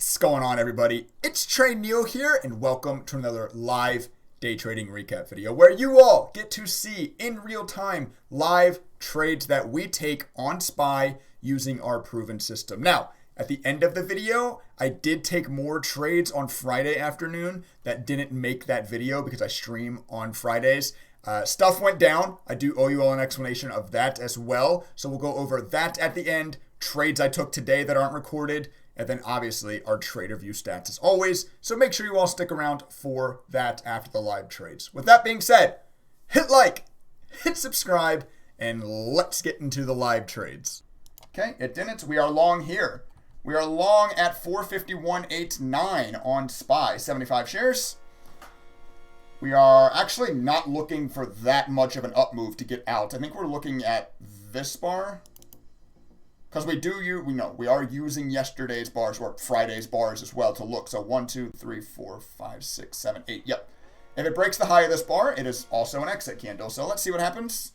What's going on, everybody? It's Trey Neal here, and welcome to another live day trading recap video where you all get to see in real time live trades that we take on SPY using our proven system. Now, at the end of the video, I did take more trades on Friday afternoon that didn't make that video because I stream on Fridays. Stuff went down. I do owe you all an explanation of that as well. So we'll go over that at the end. Trades I took today that aren't recorded. And then obviously our trader view stats as always. So make sure you all stick around for that after the live trades. With that being said, hit like, hit subscribe, and let's get into the live trades. Okay, it didn't. We are long here. We are long at 451.89 on SPY, 75 shares. We are actually not looking for that much of an up move to get out. I think we're looking at this bar. Because we are using yesterday's bars or Friday's bars as well to look. So 1, 2, 3, 4, 5, 6, 7, 8. Yep. If it breaks the high of this bar, it is also an exit candle. So let's see what happens.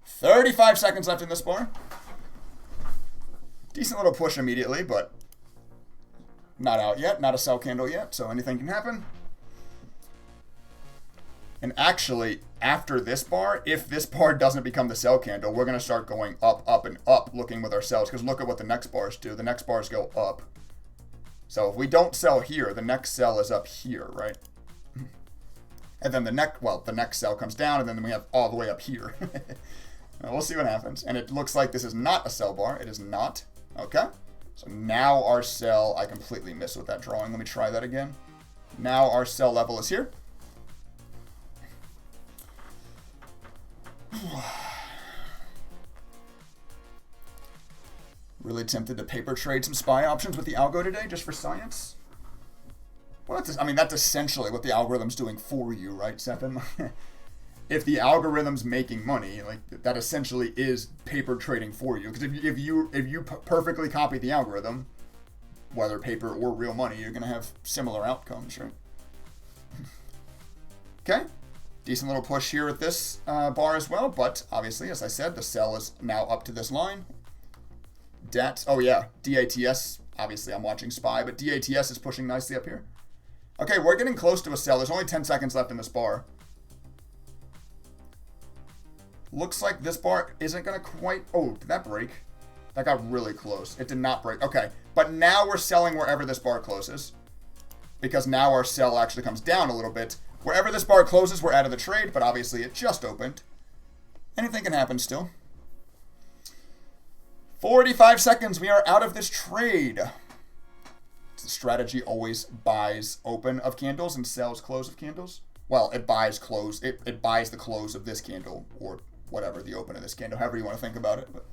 35 seconds left in this bar. Decent little push immediately, but not out yet. Not a sell candle yet. So anything can happen. And actually, after this bar, if this bar doesn't become the sell candle, we're going to start going up, up, and up, looking with our sells. Because look at what the next bars do. The next bars go up. So if we don't sell here, the next sell is up here, right? And then the next sell comes down, and then we have all the way up here. We'll see what happens. And it looks like this is not a sell bar. It is not. Okay. So now our sell, I completely missed with that drawing. Let me try that again. Now our sell level is here. Really tempted to paper trade some SPY options with the algo today, just for science. Well, that's essentially what the algorithm's doing for you, right, Stefan? If the algorithm's making money, like that essentially is paper trading for you. Because if you perfectly copy the algorithm, whether paper or real money, you're gonna have similar outcomes, right? Okay. Decent little push here at this bar as well, but obviously, as I said, the sell is now up to this line. Oh yeah, DATS, obviously I'm watching SPY, but DATS is pushing nicely up here. Okay, we're getting close to a sell. There's only 10 seconds left in this bar. Looks like this bar isn't going to quite... Oh, did that break? That got really close. It did not break. Okay, but now we're selling wherever this bar closes, because now our sell actually comes down a little bit. Wherever this bar closes, we're out of the trade, but obviously it just opened. Anything can happen still. 45 seconds, we are out of this trade. The strategy always buys open of candles and sells close of candles. Well, it buys close. It buys the close of this candle, or whatever, the open of this candle, however you want to think about it. But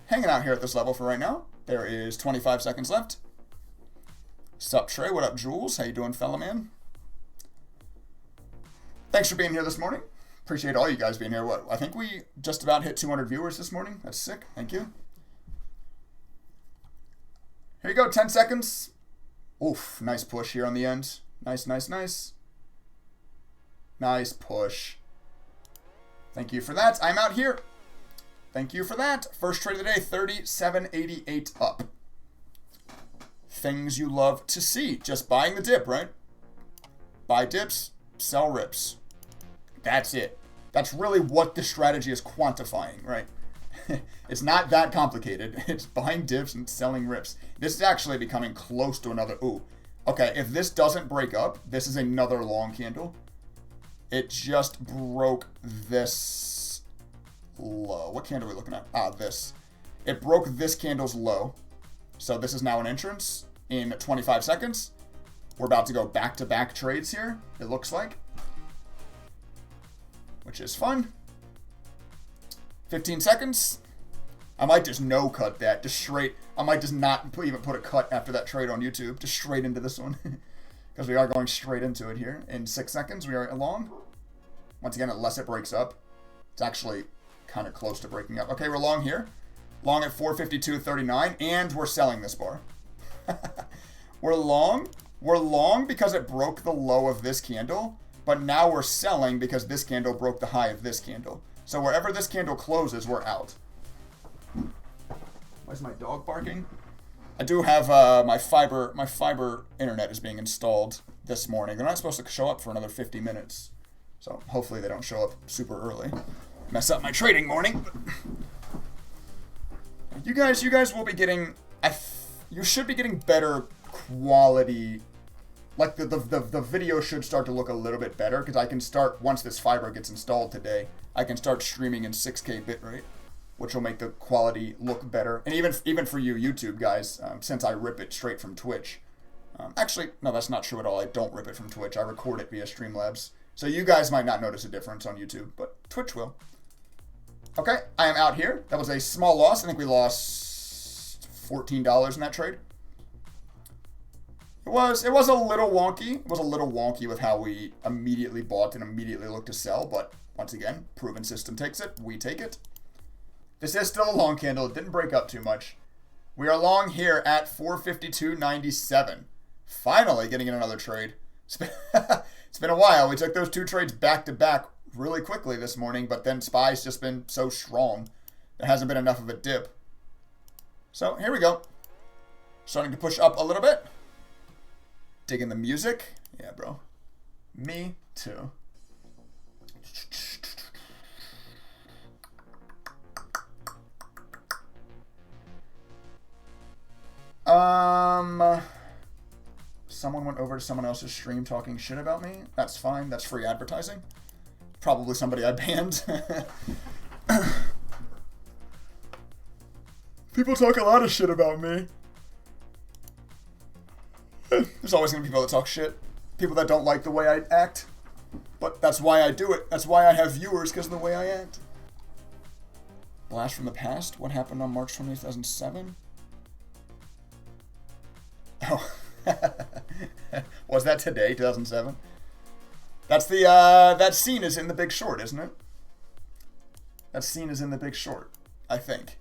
hanging out here at this level for right now. There is 25 seconds left. Sup, Trey? What up, Jules? How you doing, fella man? Thanks for being here this morning. Appreciate all you guys being here. I think we just about hit 200 viewers this morning. That's sick. Thank you. Here you go, 10 seconds. Oof, nice push here on the end. Nice, nice, nice. Nice push. Thank you for that. I'm out here. Thank you for that. First trade of the day, 37.88 up. Things you love to see. Just buying the dip, right? Buy dips, sell rips. That's it. That's really what the strategy is quantifying, right? It's not that complicated. It's buying dips and selling rips. This is actually becoming close to another... Ooh. Okay, if this doesn't break up, this is another long candle. It just broke this low. What candle are we looking at? This. It broke this candle's low. So this is now an entrance in 25 seconds. We're about to go back-to-back trades here, it looks like. Which is fun. 15 seconds. I might just no-cut that. Just straight. I might just not even put a cut after that trade on YouTube. Just straight into this one. Because we are going straight into it here. In 6 seconds, we are along. Once again, unless it breaks up. It's actually kind of close to breaking up. Okay, we're long here. Long at 452.39, and we're selling this bar. We're long. We're long because it broke the low of this candle, but now we're selling because this candle broke the high of this candle. So wherever this candle closes, we're out. Why is my dog barking? I do have my fiber internet is being installed this morning. They're not supposed to show up for another 50 minutes. So hopefully they don't show up super early. Mess up my trading morning. You guys will be getting, you should be getting better quality. Like the video should start to look a little bit better because I can start, once this fiber gets installed today, I can start streaming in 6K bitrate, which will make the quality look better. And even for you YouTube guys, since I rip it straight from Twitch. Actually, no, that's not true at all. I don't rip it from Twitch. I record it via Streamlabs. So you guys might not notice a difference on YouTube, but Twitch will. Okay, I am out here. That was a small loss. I think we lost $14 in that trade. It was a little wonky. It was a little wonky with how we immediately bought and immediately looked to sell, but once again, proven system takes it. We take it. This is still a long candle. It didn't break up too much. We are long here at 452.97. Finally getting in another trade. It's been a while. We took those two trades back to back really quickly this morning, but then SPY's just been so strong. There hasn't been enough of a dip. So here we go. Starting to push up a little bit. Digging the music. Yeah, bro. Me too. Someone went over to someone else's stream talking shit about me. That's fine. That's free advertising. Probably somebody I banned. People talk a lot of shit about me. There's always going to be people that talk shit. People that don't like the way I act. But that's why I do it. That's why I have viewers, because of the way I act. Blast from the past? What happened on March 20th, 2007? Oh. Was that today, 2007? That's the, that scene is in The Big Short, isn't it? That scene is in The Big Short, I think.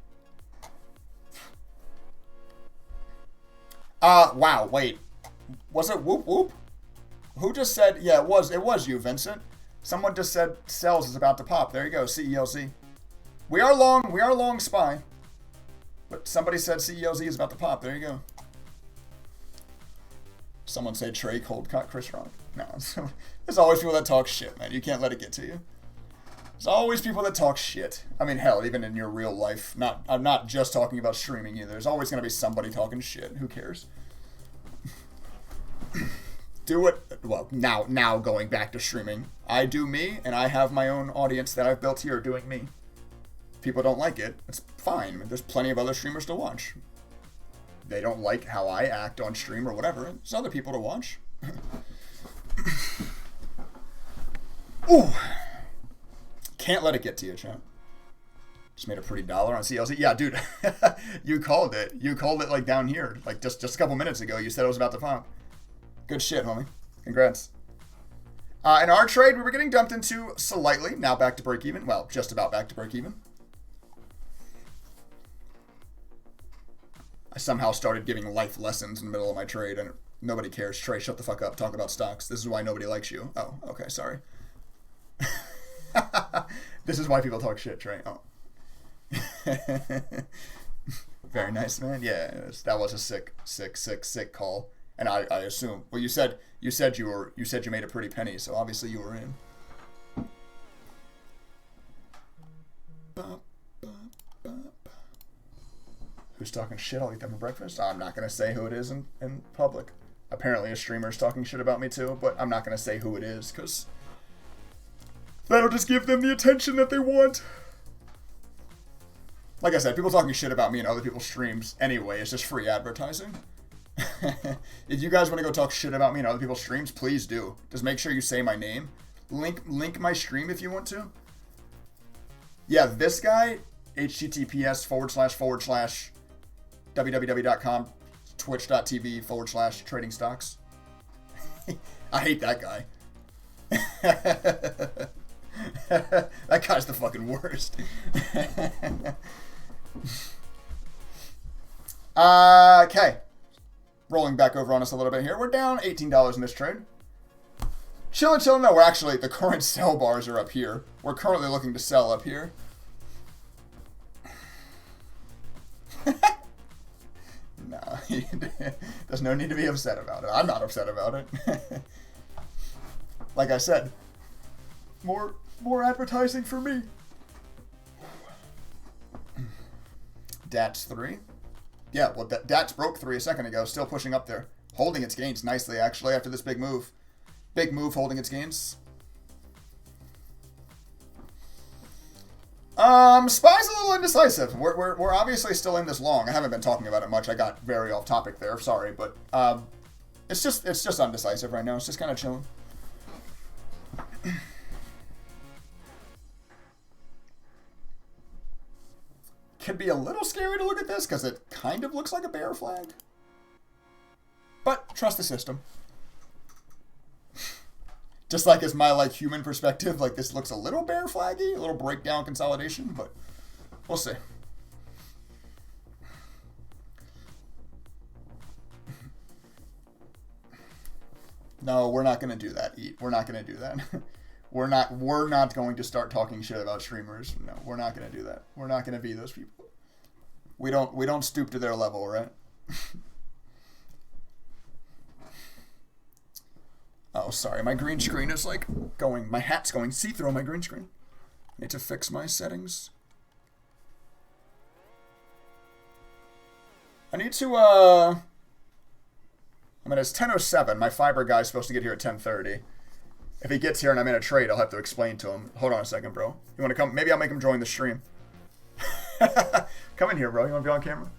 Wow, wait. Was it Whoop Whoop? Who just said, yeah, it was you, Vincent. Someone just said Cells is about to pop. There you go, CELZ. We are long SPY. But somebody said CELZ is about to pop. There you go. Someone said Trey cold cut Chris Rock. No, there's always people that talk shit, man. You can't let it get to you. There's always people that talk shit. I mean, hell, even in your real life. I'm not just talking about streaming either. There's always going to be somebody talking shit. Who cares? Do it. Well, now going back to streaming. I do me, and I have my own audience that I've built here doing me. People don't like it. It's fine. There's plenty of other streamers to watch. They don't like how I act on stream or whatever. There's other people to watch. Ooh. Can't let it get to you, chat. Just made a pretty dollar on CLC. Yeah, dude. You called it. You called it like down here. Like just a couple minutes ago. You said it was about to pop. Good shit, homie. Congrats. In our trade, we were getting dumped into slightly. Now back to break even. Well, just about back to break even. I somehow started giving life lessons in the middle of my trade, and nobody cares. Trey, shut the fuck up. Talk about stocks. This is why nobody likes you. Oh, okay, sorry. This is why people talk shit, Trey. Oh. Very nice, man. Yeah, that was a sick call. And I assume. Well, you said you made a pretty penny, so obviously you were in. Who's talking shit? I'll eat them for breakfast. I'm not gonna say who it is in public. Apparently a streamer's talking shit about me too, but I'm not gonna say who it is because that'll just give them the attention that they want. Like I said, people talking shit about me and other people's streams anyway, it's just free advertising. If you guys want to go talk shit about me and other people's streams, please do. Just make sure you say my name. Link my stream if you want to. Yeah, this guy, https:// www.com twitch.tv/ trading stocks. I hate that guy. That guy's the fucking worst. Okay. Rolling back over on us a little bit here. We're down $18 in this trade. Chillin'. No, we're actually, the current sell bars are up here. We're currently looking to sell up here. need. There's no need to be upset about it. I'm not upset about it. Like I said, more advertising for me. DATS 3. Yeah, well, DATS broke 3 a second ago. Still pushing up there. Holding its gains nicely, actually, after this big move. Big move holding its gains. Spy's a little indecisive. We're obviously still in this long. I haven't been talking about it much. I got very off topic there. Sorry, but it's just undecisive right now. It's just kind of chilling. Could be a little scary to look at this because it kind of looks like a bear flag. But trust the system. Just like as my human perspective, this looks a little bear flaggy, a little breakdown consolidation, but we'll see. No, we're not gonna do that. We're not gonna do that. We're not going to start talking shit about streamers. No, we're not gonna do that. We're not gonna be those people. We don't stoop to their level, right? Oh, sorry, my green screen is going, my hat's going see-through on my green screen. I need to fix my settings. I need to, I mean, it's 10:07. My fiber guy's supposed to get here at 10:30. If he gets here and I'm in a trade, I'll have to explain to him. Hold on a second, bro. You want to come? Maybe I'll make him join the stream. Come in here, bro. You want to be on camera?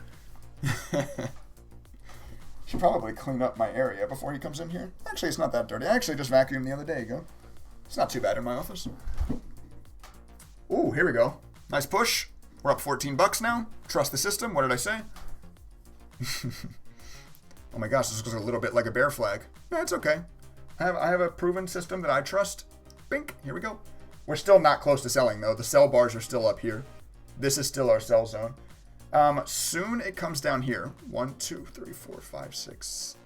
Should probably clean up my area before he comes in here. Actually, it's not that dirty. I actually just vacuumed the other day ago. It's not too bad in my office. Ooh, here we go. Nice push. We're up 14 bucks now. Trust the system. What did I say? Oh my gosh, this looks a little bit like a bear flag. No, it's okay. I have a proven system that I trust. Bink. Here we go. We're still not close to selling, though. The sell bars are still up here. This is still our sell zone. Soon it comes down here. 1, 2, 3, 4, 5, 6.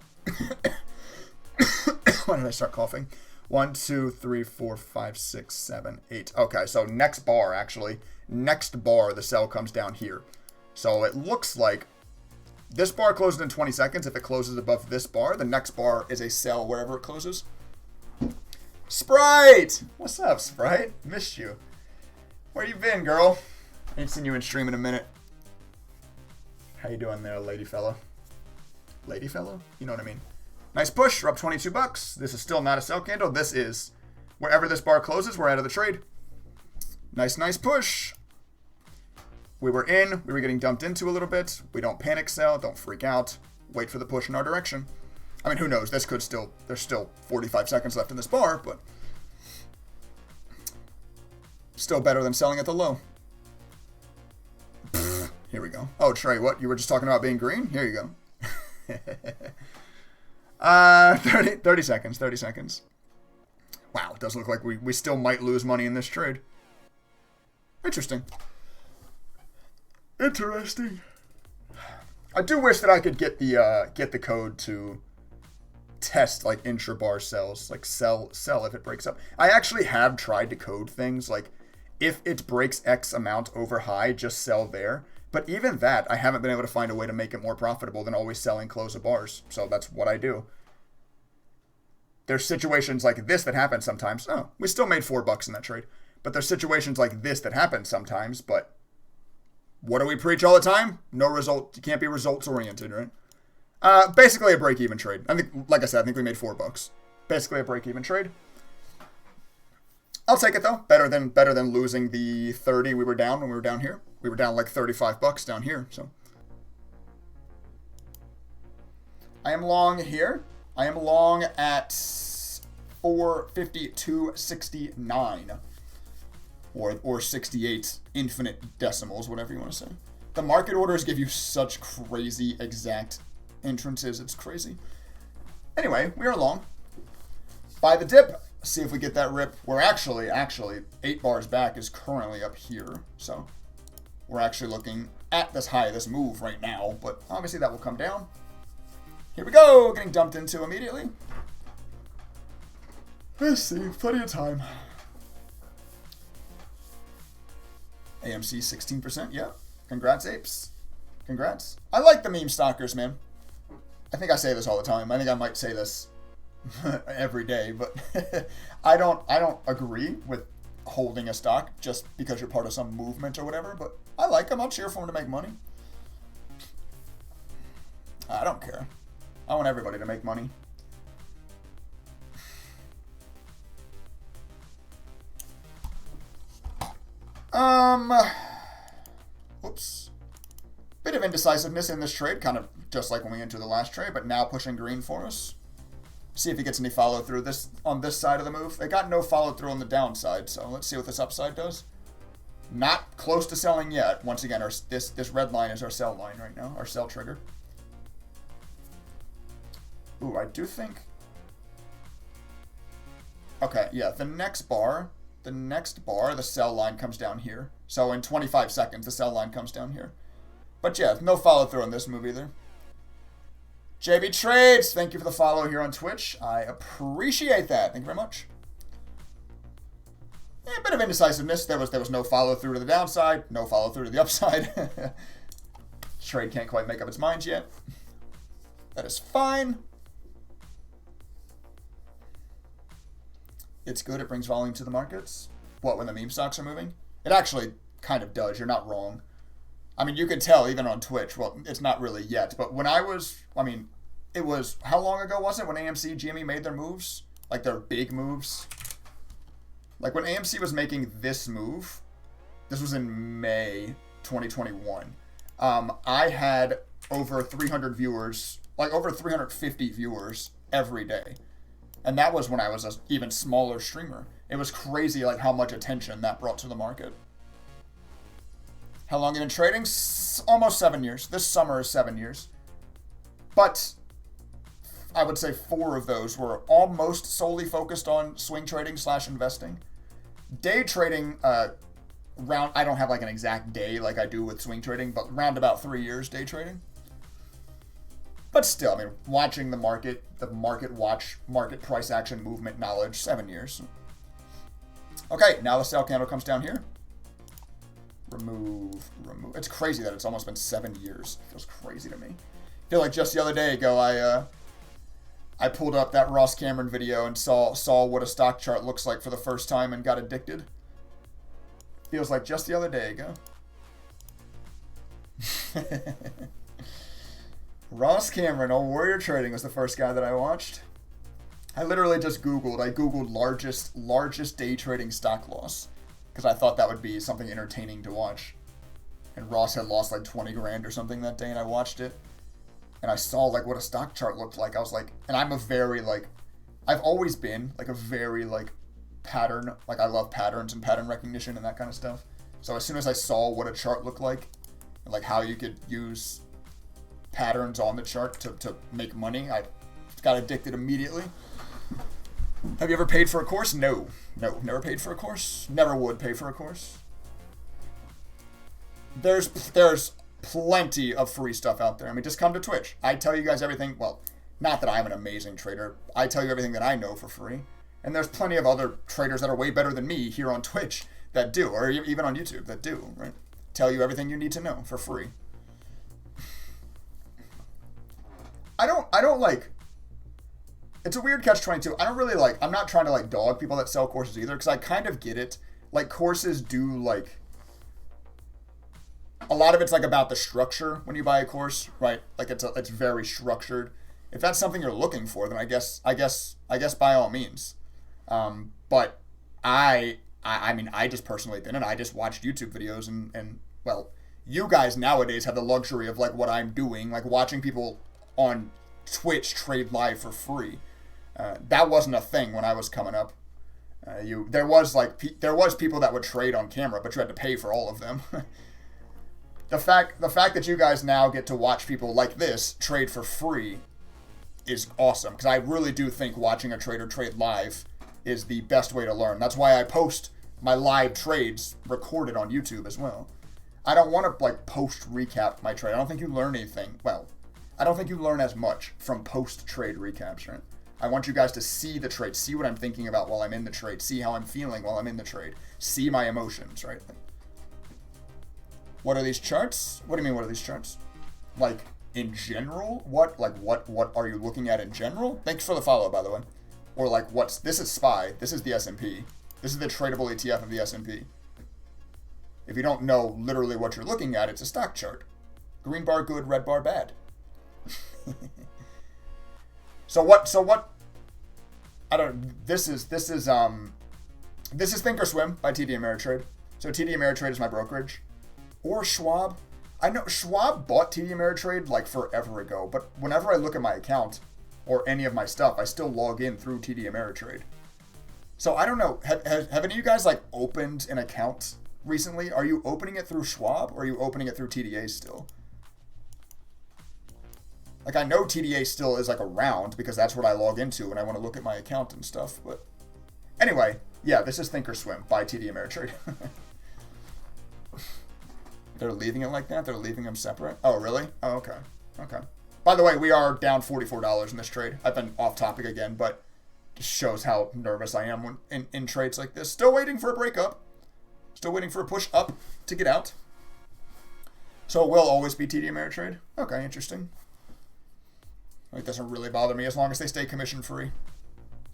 Why did I start coughing? 1, 2, 3, 4, 5, 6, 7, 8. Okay, so next bar, actually. Next bar, the sell comes down here. So it looks like this bar closes in 20 seconds. If it closes above this bar, the next bar is a sell wherever it closes. Sprite! What's up, Sprite? Missed you. Where you been, girl? Ain't seen you in stream in a minute. How you doing there, lady fella? Lady fella? You know what I mean. Nice push. We're up 22 bucks. This is still not a sell candle. This is. Wherever this bar closes, we're out of the trade. Nice push. We were in. We were getting dumped into a little bit. We don't panic sell. Don't freak out. Wait for the push in our direction. I mean, who knows? This could still. There's still 45 seconds left in this bar, but still better than selling at the low. Here we go. Oh, Trey, what? You were just talking about being green? Here you go. 30 seconds. 30 seconds. Wow, it does look like we still might lose money in this trade. Interesting. Interesting. I do wish that I could get the code to test intra-bar sells, sell if it breaks up. I actually have tried to code things if it breaks X amount over high, just sell there. But even that, I haven't been able to find a way to make it more profitable than always selling close of bars. So that's what I do. There's situations like this that happen sometimes. Oh, we still made $4 in that trade. But there's situations like this that happen sometimes. But what do we preach all the time? No result. You can't be results oriented, right? Basically a break-even trade. I think, like I said, I think we made $4. Basically a break-even trade. I'll take it though. Better than losing the 30 we were down when we were down here. We were down $35 down here, so. I am long here. I am long at 452.69 or 68 infinite decimals, whatever you want to say. The market orders give you such crazy exact entrances. It's crazy. Anyway, we are long. Buy the dip. See if we get that rip. We're actually 8 bars back is currently up here, so we're actually looking at this high of this move right now, but obviously that will come down. Here we go, getting dumped into immediately. Let's see, plenty of time. AMC 16%, yeah. Congrats, apes. Congrats. I like the meme stalkers, man. I think I say this all the time. I think I might say this every day, but I don't agree with holding a stock just because you're part of some movement or whatever, but I like them. I'll cheer for them to make money. I don't care. I want everybody to make money. Whoops. Bit of indecisiveness in this trade, kind of just like when we entered the last trade, but now pushing green for us. See if he gets any follow through on this side of the move. They got no follow through on the downside, so let's see what this upside does. Not close to selling yet. Once again, this red line is our sell line right now, our sell trigger. Ooh, I do think... Okay, yeah, the next bar, the sell line comes down here. So in 25 seconds, the sell line comes down here. But yeah, no follow through on this move either. JB Trades, thank you for the follow here on Twitch. I appreciate that. Thank you very much. Yeah, a bit of indecisiveness. There was no follow through to the downside, no follow through to the upside. Trade can't quite make up its mind yet. That is fine. It's good. It brings volume to the markets. What, when the meme stocks are moving? It actually kind of does. You're not wrong. I mean, you can tell even on Twitch. Well, it's not really yet. But when it was, how long ago was it when AMC, GME made their moves? Like their big moves? Like when AMC was making this move, this was in May 2021. I had over 300 viewers, like over 350 viewers every day. And that was when I was an even smaller streamer. It was crazy like how much attention that brought to the market. How long have you been trading? Almost 7 years. This summer is 7 years. But I would say 4 of those were almost solely focused on swing trading / investing. Day trading, I don't have like an exact day like I do with swing trading, but round about 3 years day trading. But still, I mean, watching the market watch, market price action, movement knowledge, 7 years. Okay, now the sell candle comes down here. Remove. It's crazy that it's almost been 7 years. It feels crazy to me. I feel like just the other day ago, I pulled up that Ross Cameron video and saw what a stock chart looks like for the first time and got addicted. Feels like just the other day ago. Ross Cameron, old Warrior Trading, was the first guy that I watched. I literally just Googled. I Googled largest day trading stock loss because I thought that would be something entertaining to watch. And Ross had lost like 20 grand or something that day, and I watched it. And I saw like what a stock chart looked like. I was like, and I'm a very like, I've always been like a very like pattern, like I love patterns and pattern recognition and that kind of stuff. So as soon as I saw what a chart looked like, and like how you could use patterns on the chart to make money, I got addicted immediately. Have you ever paid for a course? No, never paid for a course. Never would pay for a course. There's plenty of free stuff out there. I mean, just come to Twitch. I tell you guys everything. Well, not that I'm an amazing trader. I tell you everything that I know for free. And there's plenty of other traders that are way better than me here on Twitch that do, or even on YouTube that do, right? Tell you everything you need to know for free. I don't like, it's a weird catch-22. I don't really like, I'm not trying to like dog people that sell courses either, because I kind of get it. Like courses do like, a lot of it's like about the structure when you buy a course, right? Like it's very structured. If that's something you're looking for, then I guess by all means. But I mean, I just personally didn't. I just watched YouTube videos and well, you guys nowadays have the luxury of like what I'm doing, like watching people on Twitch trade live for free. That wasn't a thing when I was coming up. There was people that would trade on camera, but you had to pay for all of them. The fact that you guys now get to watch people like this trade for free is awesome, because I really do think watching a trader trade live is the best way to learn. That's why I post my live trades recorded on YouTube as well. I don't want to like post recap my trade. I don't think you learn anything. Well, I don't think you learn as much from post trade recaps, right? I want you guys to see the trade, see what I'm thinking about while I'm in the trade, see how I'm feeling while I'm in the trade, see my emotions, right? What are these charts? What do you mean, what are these charts? Like in general? What are you looking at in general? Thanks for the follow, by the way. Or like, this is SPY. This is the S&P. This is the tradable ETF of the S&P. If you don't know literally what you're looking at, it's a stock chart. Green bar good, red bar bad. So what? I don't. This is Thinkorswim by TD Ameritrade. So TD Ameritrade is my brokerage, or Schwab. I know Schwab bought TD Ameritrade like forever ago, but whenever I look at my account or any of my stuff, I still log in through TD Ameritrade. So I don't know. Have any of you guys like opened an account recently? Are you opening it through Schwab or are you opening it through TDA still? Like, I know TDA still is like around because that's what I log into when I want to look at my account and stuff. But anyway, yeah, this is Thinkorswim by TD Ameritrade. They're leaving it like that? They're leaving them separate? Oh, really? Oh, okay. Okay. By the way, we are down $44 in this trade. I've been off topic again, but just shows how nervous I am when in trades like this. Still waiting for a breakup. Still waiting for a push up to get out. So it will always be TD Ameritrade? Okay, interesting. It doesn't really bother me as long as they stay commission free.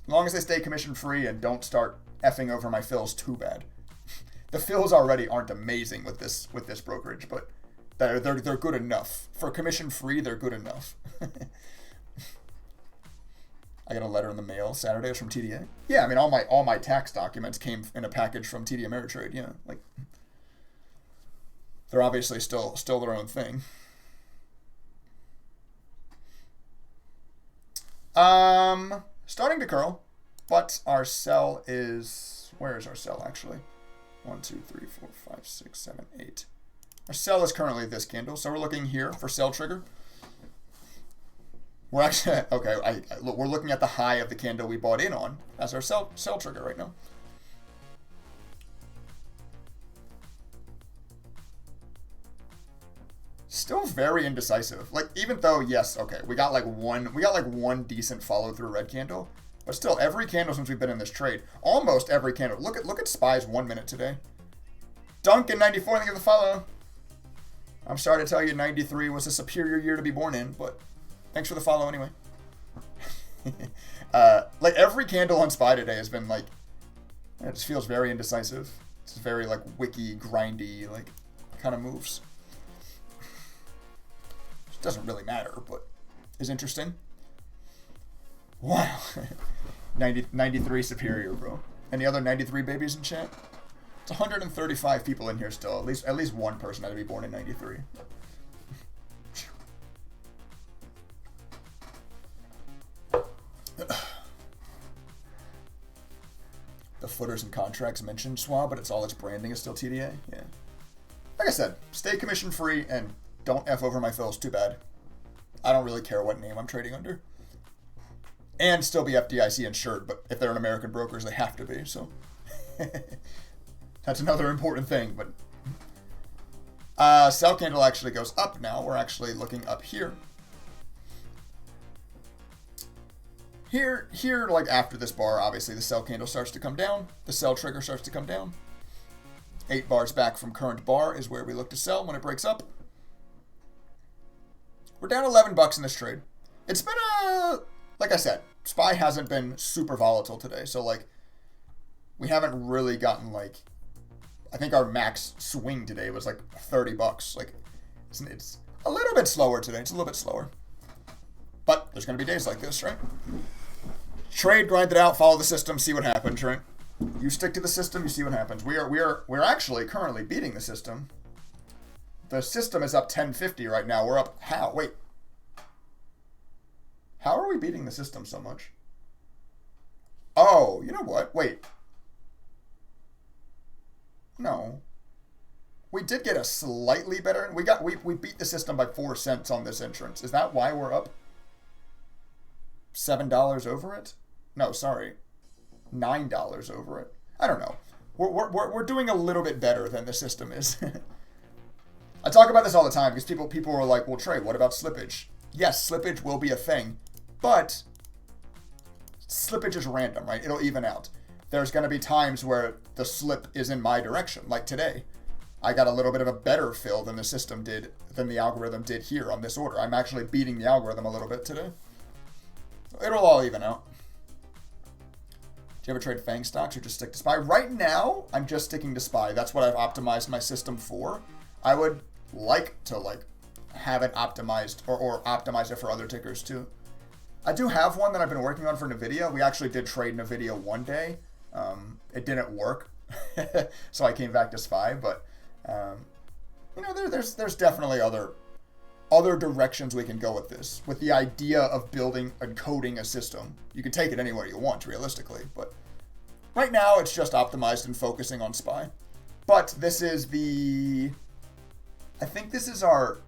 As long as they stay commission free and don't start effing over my fills too bad. The fills already aren't amazing with this brokerage, but they're good enough. For commission free, they're good enough. I got a letter in the mail Saturday. It was from TDA. Yeah, I mean all my tax documents came in a package from TD Ameritrade. Yeah, like they're obviously still their own thing. Starting to curl, but our sell is, where is our sell actually? 1, 2, 3, 4, 5, 6, 7, 8. Our sell is currently this candle, so we're looking here for sell trigger. We're actually, okay, we're looking at the high of the candle we bought in on as our sell trigger right now. Still very indecisive. Like, even though, yes, okay, we got like one decent follow through red candle, but still every candle since we've been in this trade, almost every candle. Look at SPY's 1 minute today. Duncan 94, thank you for the follow. I'm sorry to tell you 93 was a superior year to be born in, but thanks for the follow anyway. Like every candle on SPY today has been like, it just feels very indecisive. It's very like wiki, grindy, like kind of moves. Doesn't really matter, but is interesting. Wow. 93 superior, bro. Any other 93 babies in chat? It's 135 people in here still. At least one person had to be born in 93. The footers and contracts mentioned Schwab, but it's all its branding is still TDA. Yeah. Like I said, stay commission free and don't F over my fills too bad. I don't really care what name I'm trading under. And still be FDIC insured, but if they're an American brokers, they have to be, so. That's another important thing, but. Sell candle actually goes up now. We're actually looking up here. Here, like after this bar, obviously the sell candle starts to come down. The sell trigger starts to come down. 8 bars back from current bar is where we look to sell when it breaks up. We're down $11 in this trade. It's been like I said, SPY hasn't been super volatile today. So like, we haven't really gotten like, I think our max swing today was like $30. Like, it's a little bit slower today. It's a little bit slower. But there's going to be days like this, right? Trade, grind it out, follow the system, see what happens, right? You stick to the system, you see what happens. We're actually currently beating the system. The system is up 1050 right now. We're up how? Wait. How are we beating the system so much? Oh, you know what? Wait. No. We did get a slightly better. We beat the system by 4 cents on this entrance. Is that why we're up $7 over it? No, sorry. $9 over it. I don't know. We're doing a little bit better than the system is. I talk about this all the time because people are like, well, Trey, what about slippage? Yes, slippage will be a thing, but slippage is random, right? It'll even out. There's going to be times where the slip is in my direction, like today. I got a little bit of a better fill than the system did, than the algorithm did here on this order. I'm actually beating the algorithm a little bit today. So it'll all even out. Do you ever trade FANG stocks or just stick to SPY? Right now, I'm just sticking to SPY. That's what I've optimized my system for. I would like to have it optimized or optimize it for other tickers too. I do have one that I've been working on for NVIDIA. We actually did trade NVIDIA one day. It didn't work, so I came back to SPY. But you know, there's definitely other directions we can go with this. With the idea of building and coding a system, you can take it anywhere you want, realistically. But right now, it's just optimized and focusing on SPY. But this is I think this is our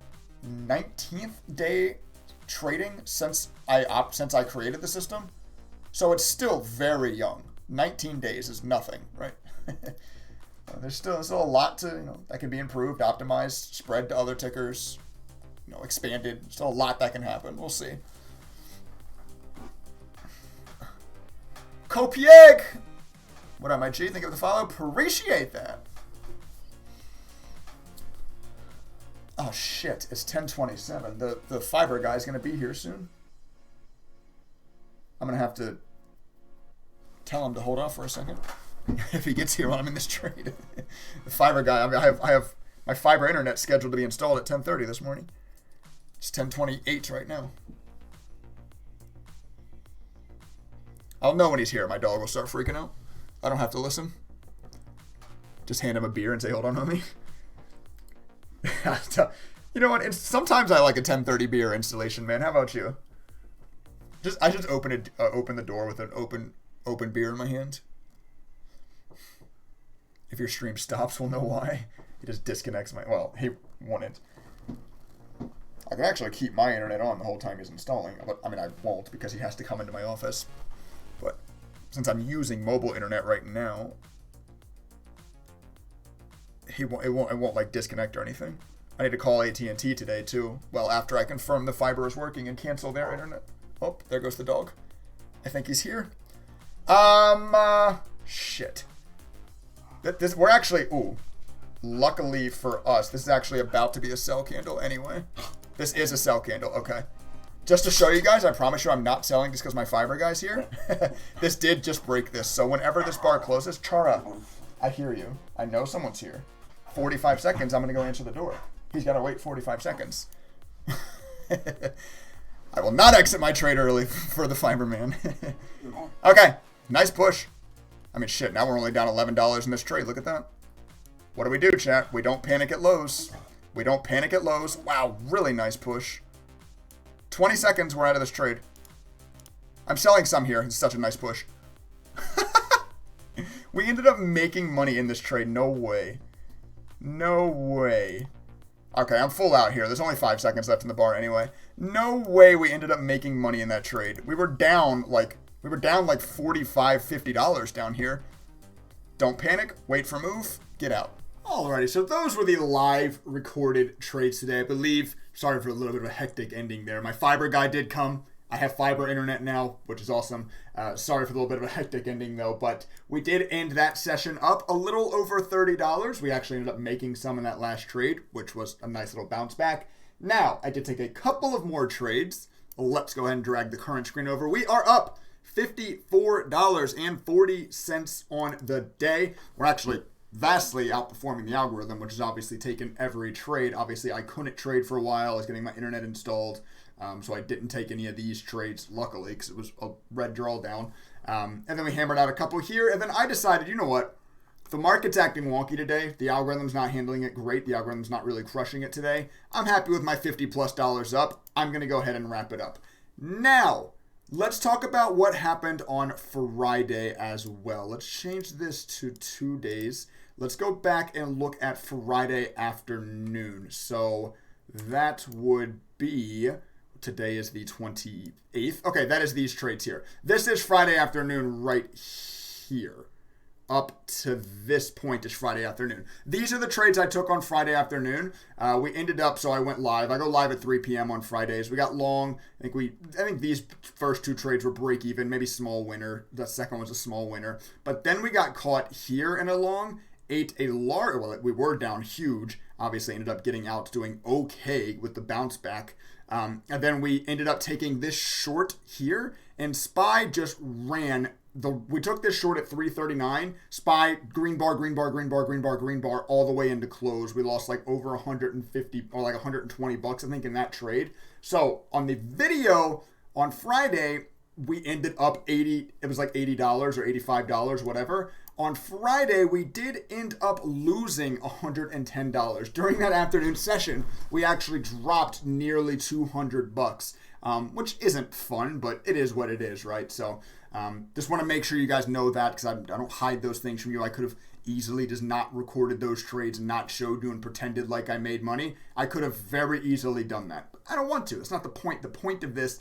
19th day trading since I created the system. So it's still very young. 19 days is nothing, right? There's still a lot to, that can be improved, optimized, spread to other tickers, expanded. Still a lot that can happen. We'll see. Kopieg! What up, my G? Thank you for the follow. Appreciate that. Oh shit, it's 10:27. The fiber guy's gonna be here soon. I'm gonna have to tell him to hold off for a second if he gets here while I'm in this trade. The fiber guy. I mean, I have my fiber internet scheduled to be installed at 10:30 this morning. It's 10:28 right now. I'll know when he's here. My dog will start freaking out. I don't have to listen. Just hand him a beer and say, "Hold on, homie." You know what? Sometimes I like a 10:30 beer installation, man. How about you? I just open the door with an open beer in my hand. If your stream stops, we'll know why. He just disconnects well, he won't. I can actually keep my internet on the whole time he's installing, but I mean I won't because he has to come into my office. But since I'm using mobile internet right now, it won't disconnect or anything. I need to call AT&T today too. Well, after I confirm the fiber is working and cancel their internet. Oh, there goes the dog. I think he's here. Shit. We're actually, luckily for us, this is actually about to be a sell candle anyway. This is a sell candle, okay. Just to show you guys, I promise you I'm not selling just because my fiber guy's here. This did just break this, so whenever this bar closes, Chara, I hear you. I know someone's here. 45 seconds, I'm going to go answer the door. He's got to wait 45 seconds. I will not exit my trade early for the fiber man. Okay, nice push. I mean, shit, now we're only down $11 in this trade. Look at that. What do we do, chat? We don't panic at lows. We don't panic at lows. Wow, really nice push. 20 seconds, we're out of this trade. I'm selling some here. It's such a nice push. We ended up making money in this trade. No way. No way. Okay, I'm full out here. There's only 5 seconds left in the bar anyway. No way we ended up making money in that trade. We were down like $45, $50 down here. Don't panic. Wait for move. Get out. Alrighty, so those were the live recorded trades today. I believe, sorry for a little bit of a hectic ending there. My fiber guy did come. I have fiber internet now, which is awesome. Sorry for a little bit of a hectic ending though, but we did end that session up a little over $30. We actually ended up making some in that last trade, which was a nice little bounce back. Now, I did take a couple of more trades. Let's go ahead and drag the current screen over. We are up $54.40 on the day. We're actually vastly outperforming the algorithm, which has obviously taken every trade. Obviously, I couldn't trade for a while. I was getting my internet installed, so I didn't take any of these trades, luckily, because it was a red drawdown. And then we hammered out a couple here, and then I decided, you know what? The market's acting wonky today. The algorithm's not handling it great. The algorithm's not really crushing it today. I'm happy with my $50+ up. I'm going to go ahead and wrap it up. Now, let's talk about what happened on Friday as well. Let's change this to 2 days. Let's go back and look at Friday afternoon. So that would be, today is the 28th. Okay, that is these trades here. This is Friday afternoon right here. Up to this point is Friday afternoon. These are the trades I took on Friday afternoon. We ended up, so I went live. I go live at 3 p.m. on Fridays. We got long. I think these first two trades were break even, maybe small winner. The second was a small winner. But then we got caught here in a long, ate a large, well, we were down huge, obviously ended up getting out doing okay with the bounce back. And then we ended up taking this short here, and SPY just ran. We took this short at 339. SPY, green bar, green bar, green bar, green bar, green bar, all the way into close. We lost like over 150 or like 120 bucks, I think, in that trade. So on the video on Friday, we ended up it was like $80 or $85, whatever. On Friday, we did end up losing $110. During that afternoon session, we actually dropped nearly 200 bucks, which isn't fun, but it is what it is, right? So just want to make sure you guys know that, because I don't hide those things from you. I could have easily just not recorded those trades and not showed you and pretended like I made money. I could have very easily done that, but I don't want to. It's not the point. The point of this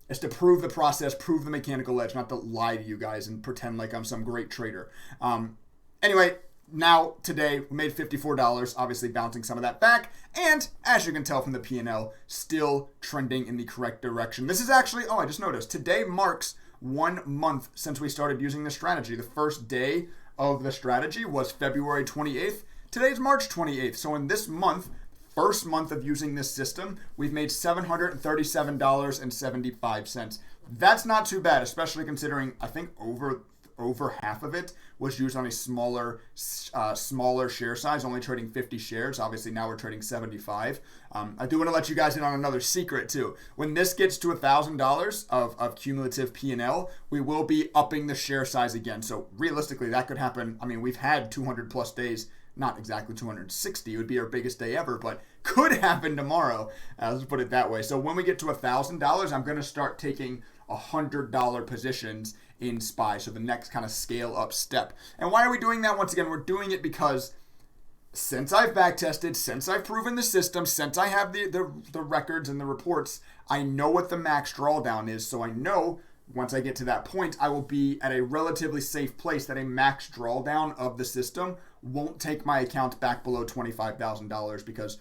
is to prove the process, prove the mechanical edge, not to lie to you guys and pretend like I'm some great trader. Anyway, now today we made $54, obviously bouncing some of that back, and as you can tell from the P&L, still trending in the correct direction. This is actually, I just noticed, today marks 1 month since we started using this strategy. The first day of the strategy was February 28th. Today's March 28th. So in this month, first month of using this system, we've made $737.75. That's not too bad, especially considering I think over half of it was used on a smaller share size, only trading 50 shares. Obviously now we're trading 75. I do want to let you guys in on another secret too. When this gets to $1,000 of cumulative P&L, we will be upping the share size again. So realistically, that could happen. I mean, we've had 200 plus days. Not exactly 260. It would be our biggest day ever, but could happen tomorrow. Let's put it that way. So when we get to $1,000, I'm going to start taking $100 positions in SPY. So the next kind of scale up step. And why are we doing that? Once again, we're doing it because since I've back tested, since I've proven the system, since I have the records and the reports, I know what the max drawdown is. So I know once I get to that point, I will be at a relatively safe place that a max drawdown of the system won't take my account back below $25,000, because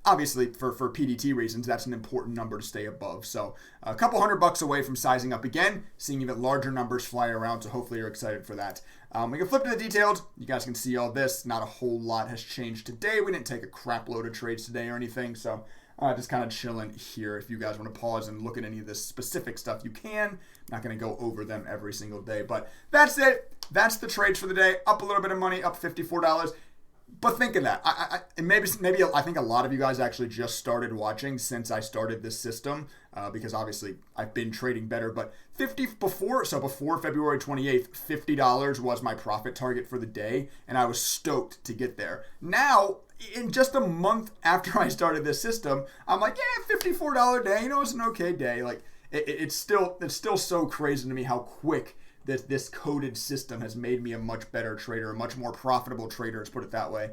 obviously for PDT reasons, that's an important number to stay above. So a couple $100 away from sizing up again, seeing even larger numbers fly around. So hopefully you're excited for that. We can flip to the detailed. You guys can see all this. Not a whole lot has changed today. We didn't take a crap load of trades today or anything. So just kind of chilling here. If you guys want to pause and look at any of this specific stuff, you can. I'm not going to go over them every single day, but that's it. That's the trades for the day. Up a little bit of money, up $54. But think of that. Maybe I think a lot of you guys actually just started watching since I started this system, because obviously I've been trading better. But before February 28th, $50 was my profit target for the day, and I was stoked to get there. Now, in just a month after I started this system, I'm like, yeah, $54 day. It's an okay day. Like it's still so crazy to me how quick this coded system has made me a much better trader, a much more profitable trader, let's put it that way.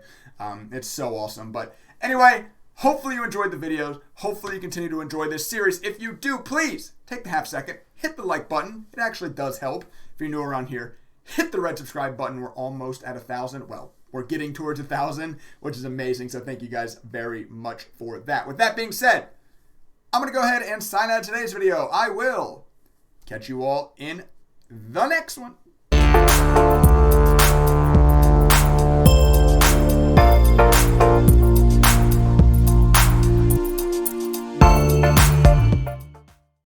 It's so awesome. But anyway, hopefully you enjoyed the videos. Hopefully you continue to enjoy this series. If you do, please take the half second, hit the like button. It actually does help. If you're new around here, hit the red subscribe button. We're almost at 1,000. Well, we're getting towards 1,000, which is amazing. So thank you guys very much for that. With that being said, I'm going to go ahead and sign out of today's video. I will catch you all in the next one.